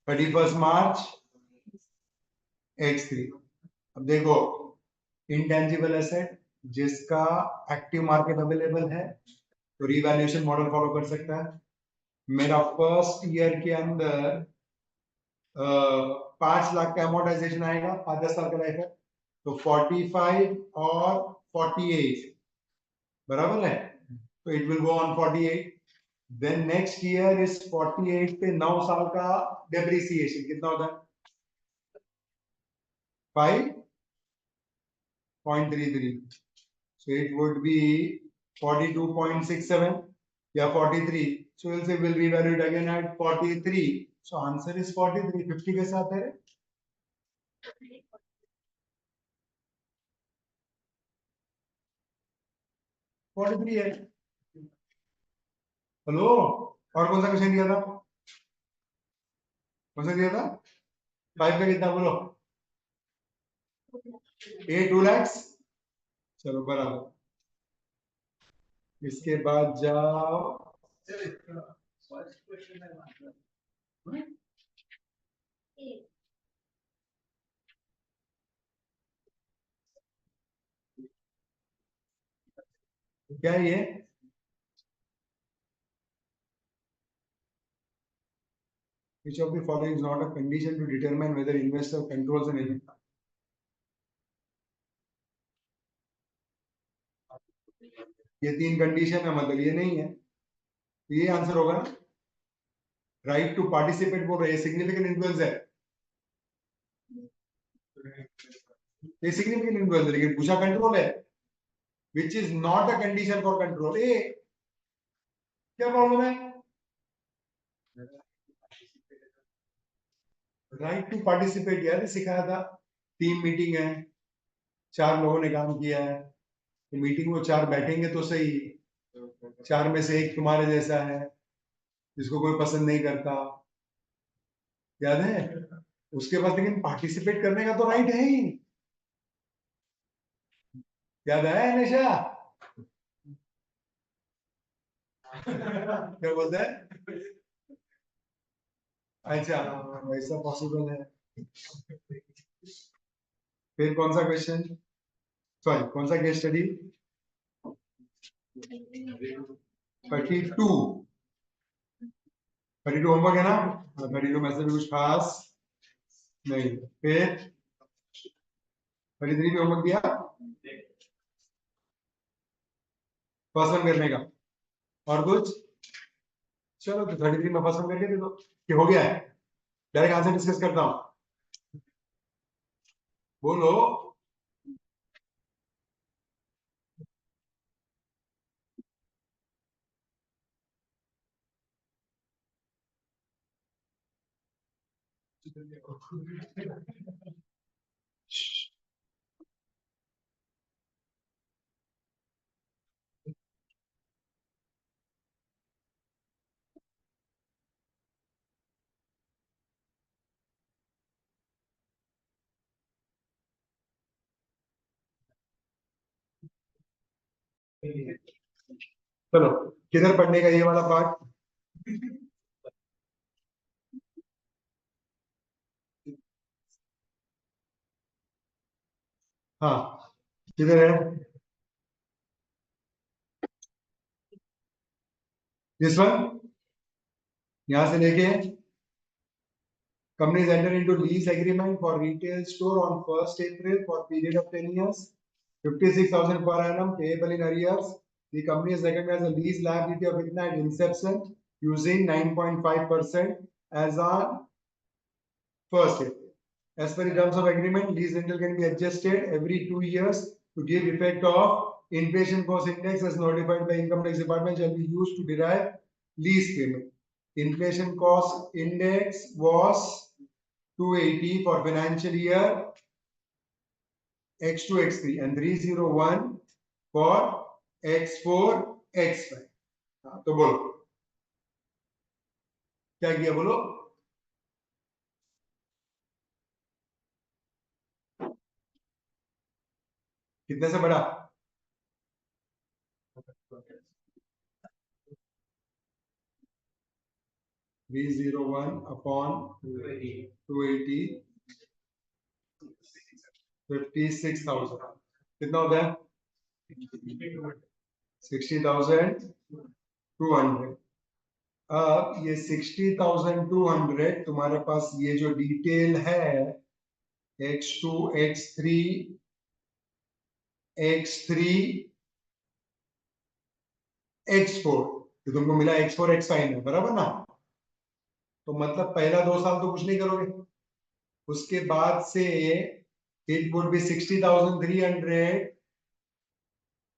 [SPEAKER 1] 31 मार्च X3। अब देखो, intangible asset जिसका active market available है तो रिवैल्यूएशन मॉडल फॉलो कर सकता है। मेरा फर्स्ट ईयर के अंदर 5 लाख का अमोर्टाइजेशन आएगा, 5-10 साल का लाइफ है, तो 45 और 48 बराबर है, तो it will go on 48। Then next year इस 48 पे 9 साल का डेप्रिसिएशन कितना होता है? 5.33, so it would be 42.67 या 43, so we'll say we'll revalue it again at 43, so answer is 43। 50 के साथ है 43 है। हेलो, और कौन सा क्वेश्चन दिया था? कौन सा दिया था? 5 का कितना बोलो? A 2 lakhs। चलो बराबर। इसके बाद जाओ, क्या है ये? Which of the following is not a condition to determine whether investor controls an agent? ये 3 कंडीशन है, मतलब ये नहीं है, तो ये आंसर होगा ना। राइट टू पार्टिसिपेट बोल रहे हैं, सिग्निफिकेंट इन्फ्लुएंस है, ये सिग्निफिकेंट इन्फ्लुएंस है, लेकिन पूछा कंट्रोल है, which is not a condition for control. ए क्या प्रॉब्लम है? राइट टू पार्टिसिपेट यार सिखाया था। टीम मीटिंग है, 4 लोगों ने काम किया है, तो मीटिंग में 4 बैठेंगे तो सही, 4 में से एक तुम्हारे जैसा है जिसको कोई पसंद नहीं करता, याद है? उसके पास लेकिन पार्टिसिपेट करने का तो राइट है ही। याद आया हमेशा? क्या बोलता है? अच्छा वैसा पॉसिबल है। फिर कौन सा क्वेश्चन, सॉरी कौन सा केस स्टडी? 32। 32 होमवर्क है ना? 32 में से भी कुछ खास नहीं। फिर 33 भी होमवर्क दिया? फर्स्ट वन करने का और कुछ? चलो तो 33 में फर्स्ट वन करके दे दो कि हो गया है। डायरेक्ट आंसर डिस्कस करता हूं, बोलो। चलो किधर पढ़ने का ये वाला पार्ट? हाँ किधर है? दिस वन, यहां से लेके companies enter into lease agreement for retail store on 1st April for period of 10 years, 56,000 per annum payable in arrears. The company is recognized a lease liability of it at inception using 9.5% as on 1st April. As per the terms of agreement, lease rental can be adjusted every 2 years to give effect of inflation cost index as notified by income tax department shall be used to derive lease payment. Inflation cost index was 280 for financial year X2 X3 and 301 for X4 X5. तो बोलो क्या किया, बोलो। कितने से बड़ा? 301 upon 280, 56,000 कितना होता है? 60,200। अब ये 60,200 तुम्हारे पास ये जो डिटेल है X2 X3 X3 X4 तो तुमको मिला X4 X5 में, बराबर ना? तो मतलब पहला 2 साल तो कुछ नहीं करोगे, उसके बाद से इट वुड बी 60,300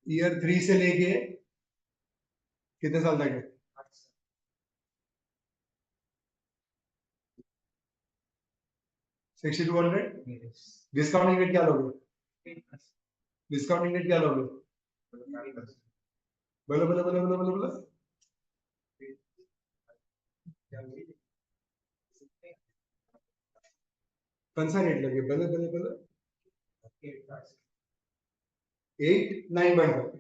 [SPEAKER 1] ईयर 3 से लेके कितने साल तक है? 6200। डिस्काउंटिंग रेट क्या लोगे? डिस्काउंटिंग रेट क्या लोगे? बोलो बोलो बोलो बोलो बोलो बोलो। कौन सा रेट लगे? बोलो बोलो बोलो। 8 9.5।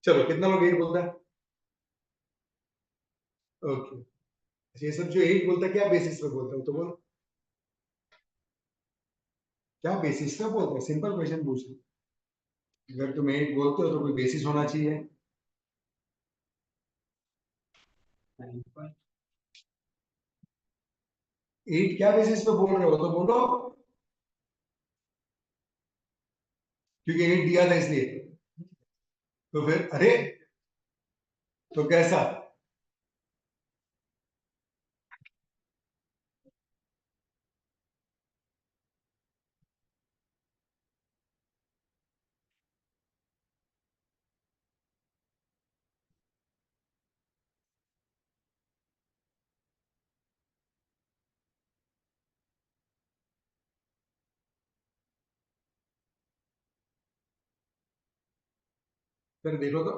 [SPEAKER 1] चलो कितना लोग 8 बोलता है? ओके, ये सब जो 8 बोलता है क्या बेसिस पे बोलता है तो बोलो, क्या बेसिस पे बोलता है? सिंपल क्वेश्चन पूछ रहे। अगर तुम 8 बोलते हो तो कोई बेसिस होना चाहिए। 8 क्या बेसिस पे बोल रहे हो तो बोलो, क्योंकि 8 दिया था इसलिए। तो फिर अरे, तो कैसा? फिर देखो तो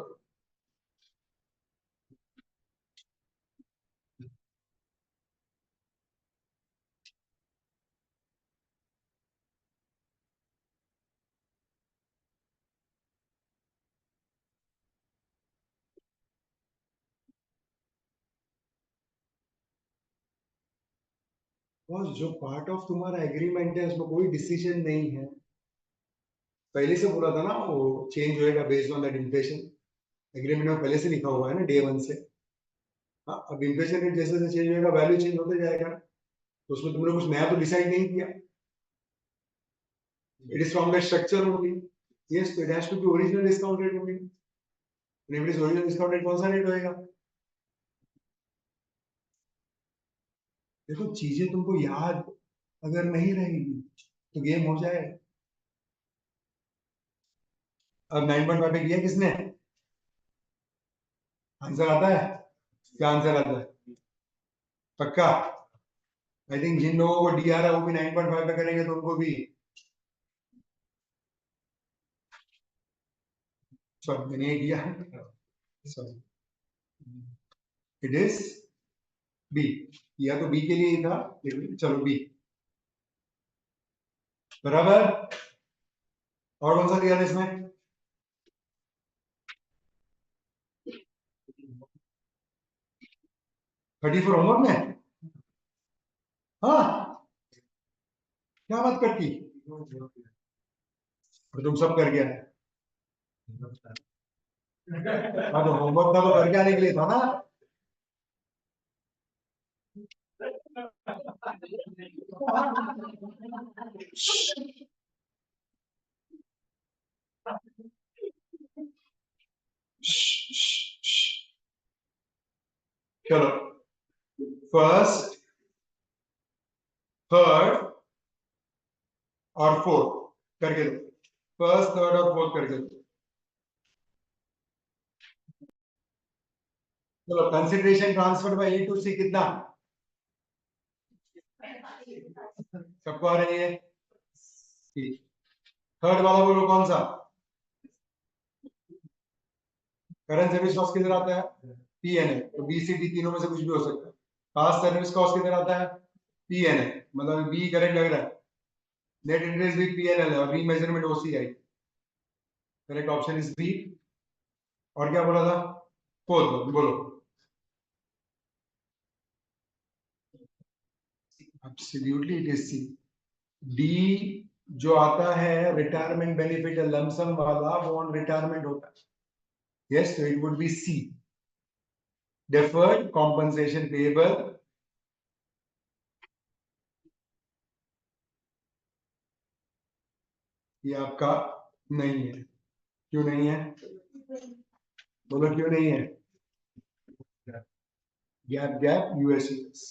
[SPEAKER 1] बॉस, जो पार्ट ऑफ तुम्हारा एग्रीमेंट है उसमें कोई डिसीजन नहीं है। पहले से बोला था ना वो चेंज होएगा based on that inflation. Agreement में पहले से लिखा हुआ है ना डे 1 से। हाँ, अब इन्फ्लेशन रेट जैसे जैसे चेंज होएगा वैल्यू चेंज होते जाएगा, तो उसमें तुमने कुछ नया तो डिसाइड नहीं किया। It is from the structure only. Yes, so it has to be original discount rate only. And if it is original discount rate, कौन सा rate होएगा? देखो चीजें तुमको याद अगर नहीं रहेगी तो गेम हो जाए. अब 9.5 पे किया किसने? आंसर आता है? क्या आंसर आता है? पक्का? आई थिंक जिन लोगों को डी आ रहा है वो भी 9.5 पे करेंगे तो उनको भी. सॉरी मैंने ये किया. सॉरी. It is B. या तो बी के लिए ही था लेकिन चलो बी. बराबर. और कौन सा दिया था इसमें? 34 होमवर्क में. हाँ क्या बात करती. और तुम सब कर गया. हाँ तो होमवर्क था तो करके आने के लिए था ना. चलो फर्स्ट थर्ड और फोर्थ करके दो. फर्स्ट थर्ड और फोर्थ करके दो. चलो consideration transfer by A to C कितना? सबको आ रही है. थर्ड वाला बोलो कौन सा? करंट सर्विस कॉस्ट किधर आता है? पीएनए. तो बी सी डी तीनों में से कुछ भी हो सकता है. पास्ट सर्विस कॉस्ट किधर आता है? पीएनए. मतलब बी करेक्ट लग रहा है. नेट इंटरेस्ट भी पीएनएल है और remeasurement OCI. Correct option is B. और क्या बोला था? फोर्थ बोलो. Absolutely it is C. D जो आता है रिटायरमेंट बेनिफिट लमसम वाला वो ऑन रिटायरमेंट होता है. यस तो it would be C. deferred compensation payable. ये आपका नहीं है. क्यों नहीं है? बोलो क्यों नहीं है? गैप गैप यूएसयूएस.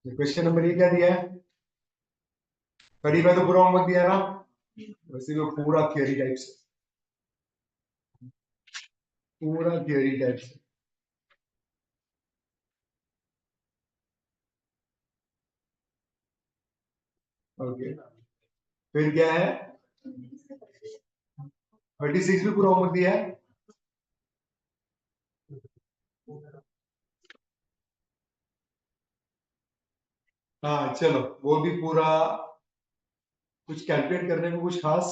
[SPEAKER 1] क्वेश्चन नंबर ये क्या दिया है? 35 तो पूरा होमवर्क दिया ना. वैसे वो पूरा थियरी टाइप से. पूरा थियरी टाइप से. ओके फिर क्या है? 36 भी पूरा होमवर्क दिया है. हाँ चलो वो भी पूरा. कुछ कैलकुलेट करने में कुछ खास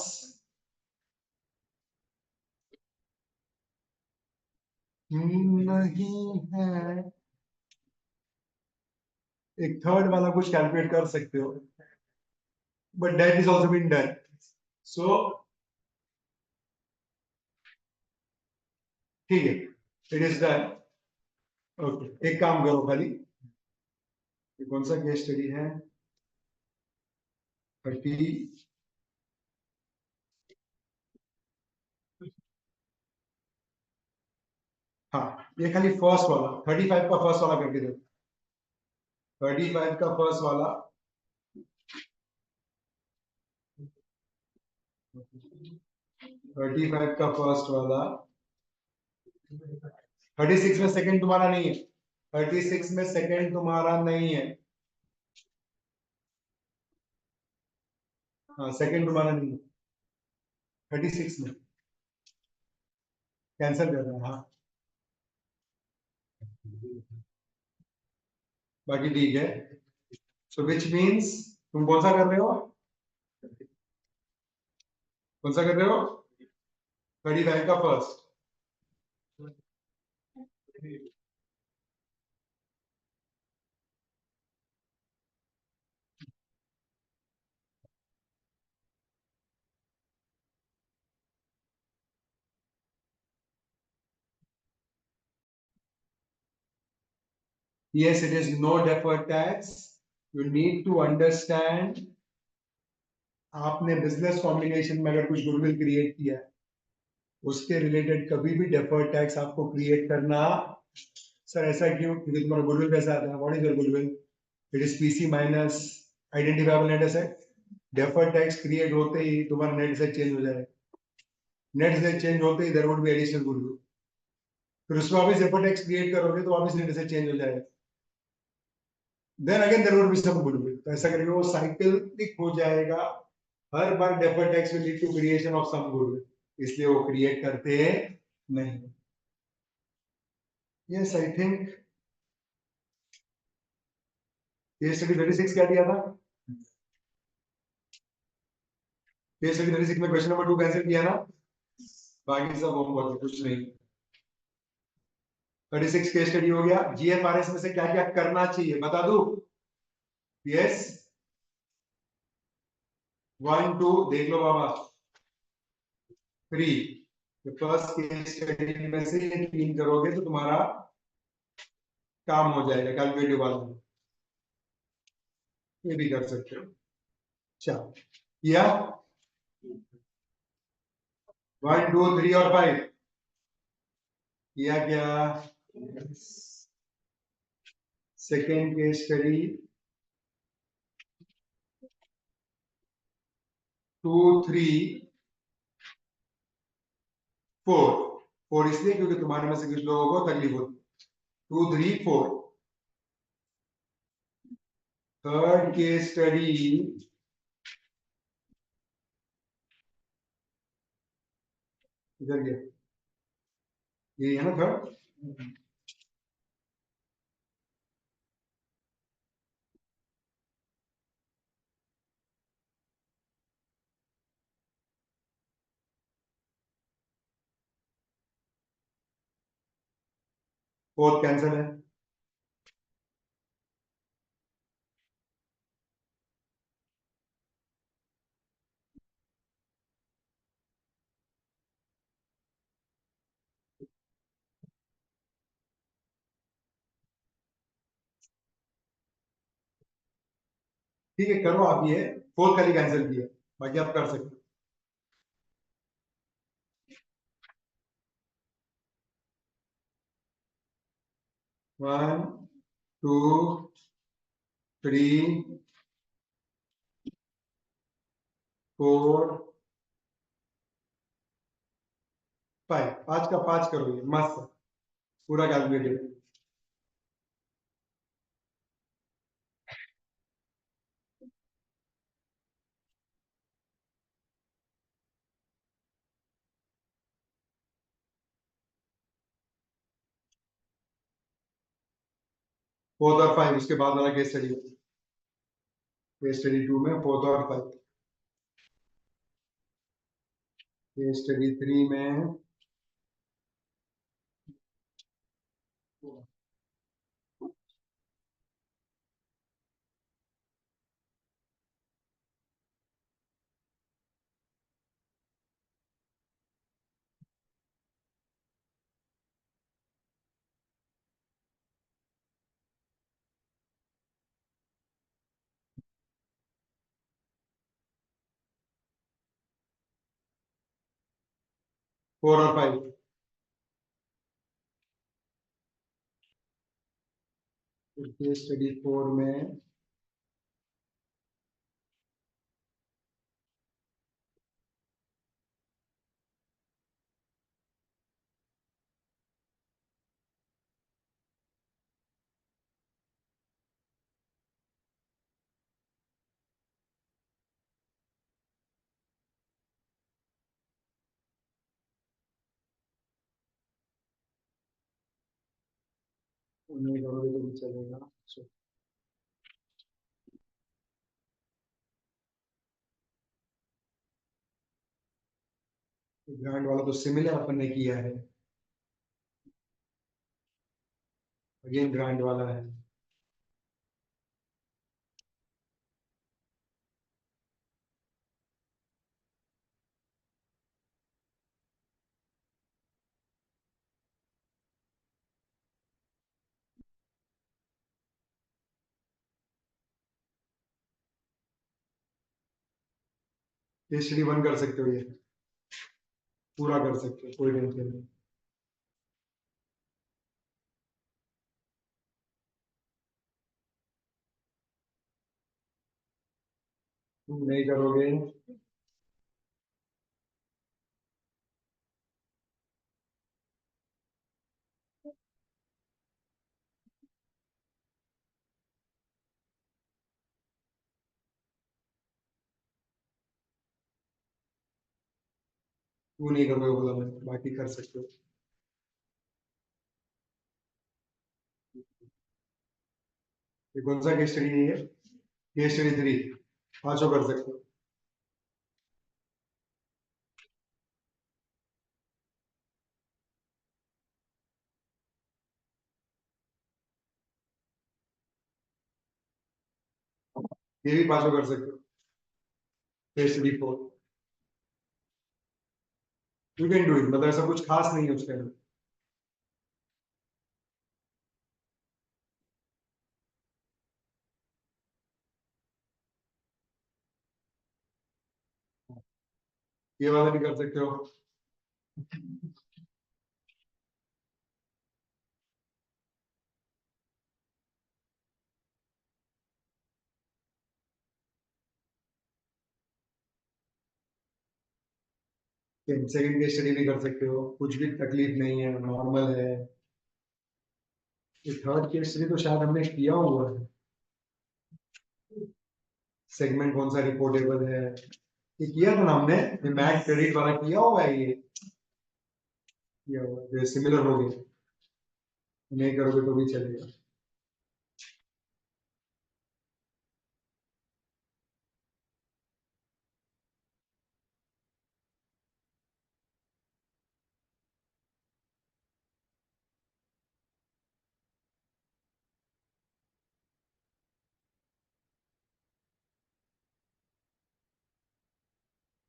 [SPEAKER 1] नहीं है. एक थर्ड वाला कुछ कैलकुलेट कर सकते हो but that is also been done. So ठीक है इट इज डन. ओके एक काम करो खाली. ये कौन सा केस स्टडी है? 30. हाँ ये खाली फर्स्ट वाला 35 का फर्स्ट वाला करके दो. 35 का फर्स्ट वाला. 35 का फर्स्ट वाला. 36 में सेकंड तुम्हारा नहीं है. 36 में सेकंड तुम्हारा नहीं है. हाँ सेकंड तुम्हारा नहीं है. 36 में कैंसिल कर रहा है. हाँ बाकी ठीक है. सो विच मीन्स तुम कौन सा कर रहे हो? कौन सा कर रहे हो? 35 का first. Yes, it is no deferred tax. You need to understand, आपने बिजनेस कॉम्बिनेशन में अगर कुछ गुडविल क्रिएट किया है, उसके रिलेटेड कभी भी डेफर्ड टैक्स आपको क्रिएट करना। सर ऐसा क्यों? क्योंकि तुम्हारा गुडविल कैसा आता है? What is your goodwill? It is PC minus identifiable net asset. Deferred tax create होते ही तुम्हारा नेट एसेट चेंज हो जाएगा। नेट एसेट चेंज होते ही there would be additional goodwill. फिर उसमें वापस डेफर्ड टैक्स क्रिएट करोगे तो वापस नेट एसेट चेंज हो जाएगा। Then again there would be some goodwill. तो ऐसा करके वो साइक्लिक हो जाएगा। हर बार deferred tax will lead to creation of some goodwill, इसलिए वो क्रिएट करते नहीं। Yes I think case study 36 क्या दिया था? केस स्टडी 36 में क्वेश्चन नंबर 2 कैंसिल किया ना, बाकी सब होमवर्क, कुछ नहीं। 36 केस स्टडी हो गया। जीएफआरएस में से क्या क्या करना चाहिए बता दू? यस 1 2 देख लो बाबा। 3 फर्स्ट केस स्टडी में से ये 3 करोगे तो तुम्हारा काम हो जाएगा कैलकुलेटिव वाला। ये भी कर सकते हो। चलो किया 1 2 3 और 5 किया क्या? Second case study 2 3 4। 4 इसलिए क्योंकि तुम्हारे में से कुछ लोगों को तकलीफ होती। 2 3 4। थर्ड केस स्टडी इधर गया, ये है ना थर्ड। फोर्थ कैंसर है। ठीक है करो आप, ये फोर्थ खाली कैंसिल किया, बाकी आप कर सकते हो। 1 2 3 4 5। 5 का 5 करो, ये मस्त है, पूरा कैलकुलेटेड। 4 और 5 उसके बाद वाला केस स्टडी। केस स्टडी 2 में 4 और 5। केस स्टडी 3 में 4 और 5। केस स्टडी 4 में नहीं करोगे तो भी चलेगा। ग्रांड वाला तो सिमिलर अपन ने किया है, अगेन ग्रांड वाला है। केस स्टडी 1 कर सकते हो, ये पूरा कर सकते हो, कोई टेंशन नहीं। तुम नहीं करोगे? तू नहीं करोगे बोला मैं, बाकी कर सकते हो। ये कौन सा केस स्टडी है ये? केस स्टडी 3, पांचों कर सकते हो। ये भी पांचों कर सकते हो। Case study 4, you can do it, मतलब ऐसा कुछ खास नहीं है उसके अंदर। ये वाला भी कर सकते हो। सेकंड केस स्टडी भी कर सकते हो, कुछ भी तकलीफ नहीं है, नॉर्मल है। ये थर्ड केस स्टडी तो शायद हमने किया हुआ है। सेगमेंट कौन सा रिपोर्टेबल है, ये किया था ना हमने। ये मैक क्रेडिट वाला किया हुआ है, ये किया हुआ है, ये सिमिलर हो गया। नहीं करोगे तो भी चलेगा।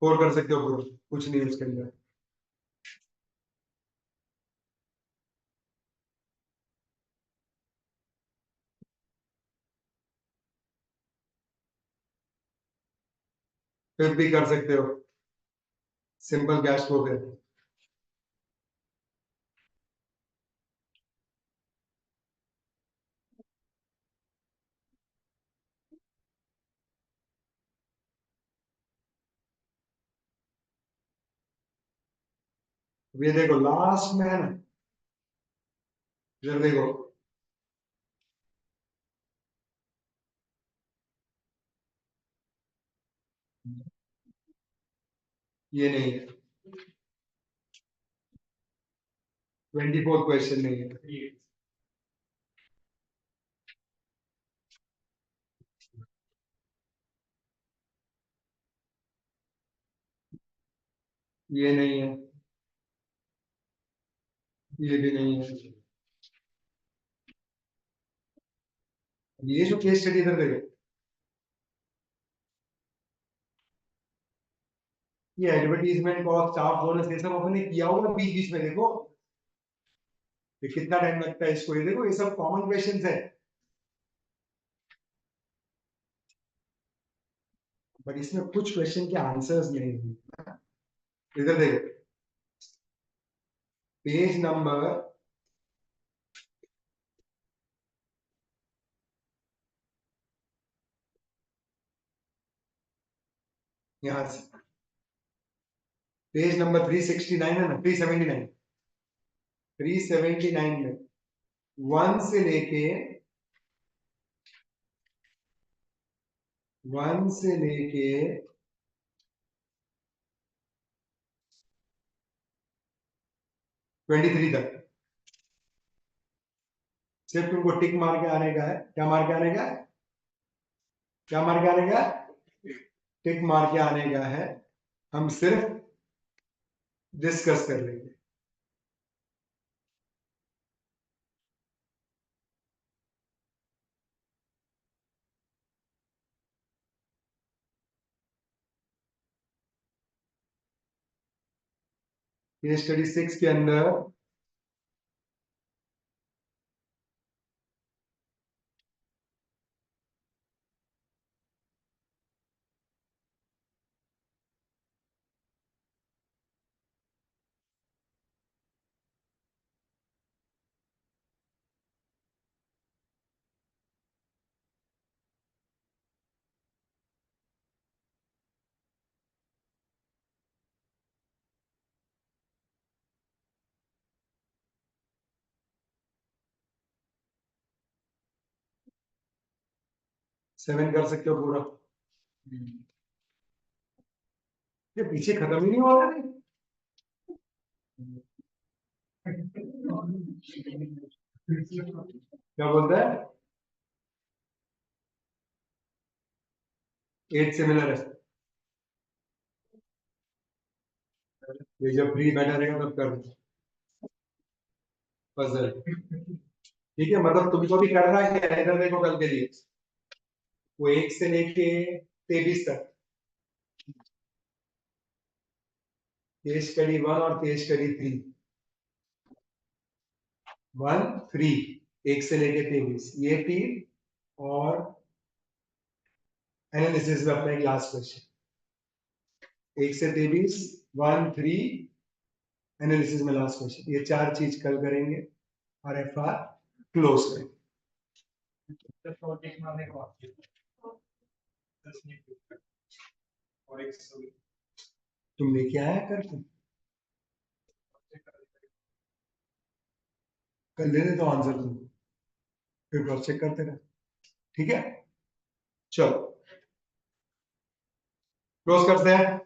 [SPEAKER 1] और कर सकते हो पूरा, कुछ नहीं है उसके अंदर। फिर भी कर सकते हो, सिंपल कैश फ्लो पे। ये देखो लास्ट में है ना, इधर देखो, ये नहीं है, 24 क्वेश्चन नहीं है। ये नहीं है, ये भी नहीं है। ये जो केस स्टडी इधर देखो, ये एडवर्टीजमेंट कॉस्ट, स्टाफ बोनस, ये सब अपने किया हुआ बीच बीच में देखो। ये कितना टाइम लगता है इसको, ये देखो, ये सब कॉमन क्वेश्चंस है। बट इसमें कुछ क्वेश्चन के आंसर्स नहीं है। इधर देखो, पेज नंबर, यहाँ से पेज नंबर 369 है ना, 379, 379 में वन से लेके, वन से लेके 23 तक सिर्फ तुमको टिक मार के आने का है। क्या मार के आने का है? क्या मार के आने का है? टिक मार के आने का है। हम सिर्फ डिस्कस कर लेंगे। ये स्टडी 6 के अंदर 7 कर सकते हो पूरा,
[SPEAKER 2] हम्म,
[SPEAKER 1] ये पीछे खत्म ही नहीं हो रहा है। क्या बोलता है? 8 सिमिलर है, ये जब फ्री बैठा रहेगा तब कर पजल। ठीक है, मतलब तुमको भी करना है, इधर देखो कल के लिए, वो 1 से लेके 23 तक, केस स्टडी 1 और केस स्टडी 3, 1 3, 1 से लेके 23, ये 3, और एनालिसिस में अपना एक लास्ट क्वेश्चन, 1 से 23, 1 3, एनालिसिस में लास्ट क्वेश्चन, ये 4 चीज कल करेंगे और एफआर क्लोज करेंगे।
[SPEAKER 2] तो प्रोजेक्ट मारने को आपके 10 मिनट और एक
[SPEAKER 1] तुम लेके आया करके कल दे दे तो आंसर तुम, फिर क्रॉस चेक करते रहे। ठीक है, चलो क्लोज करते हैं।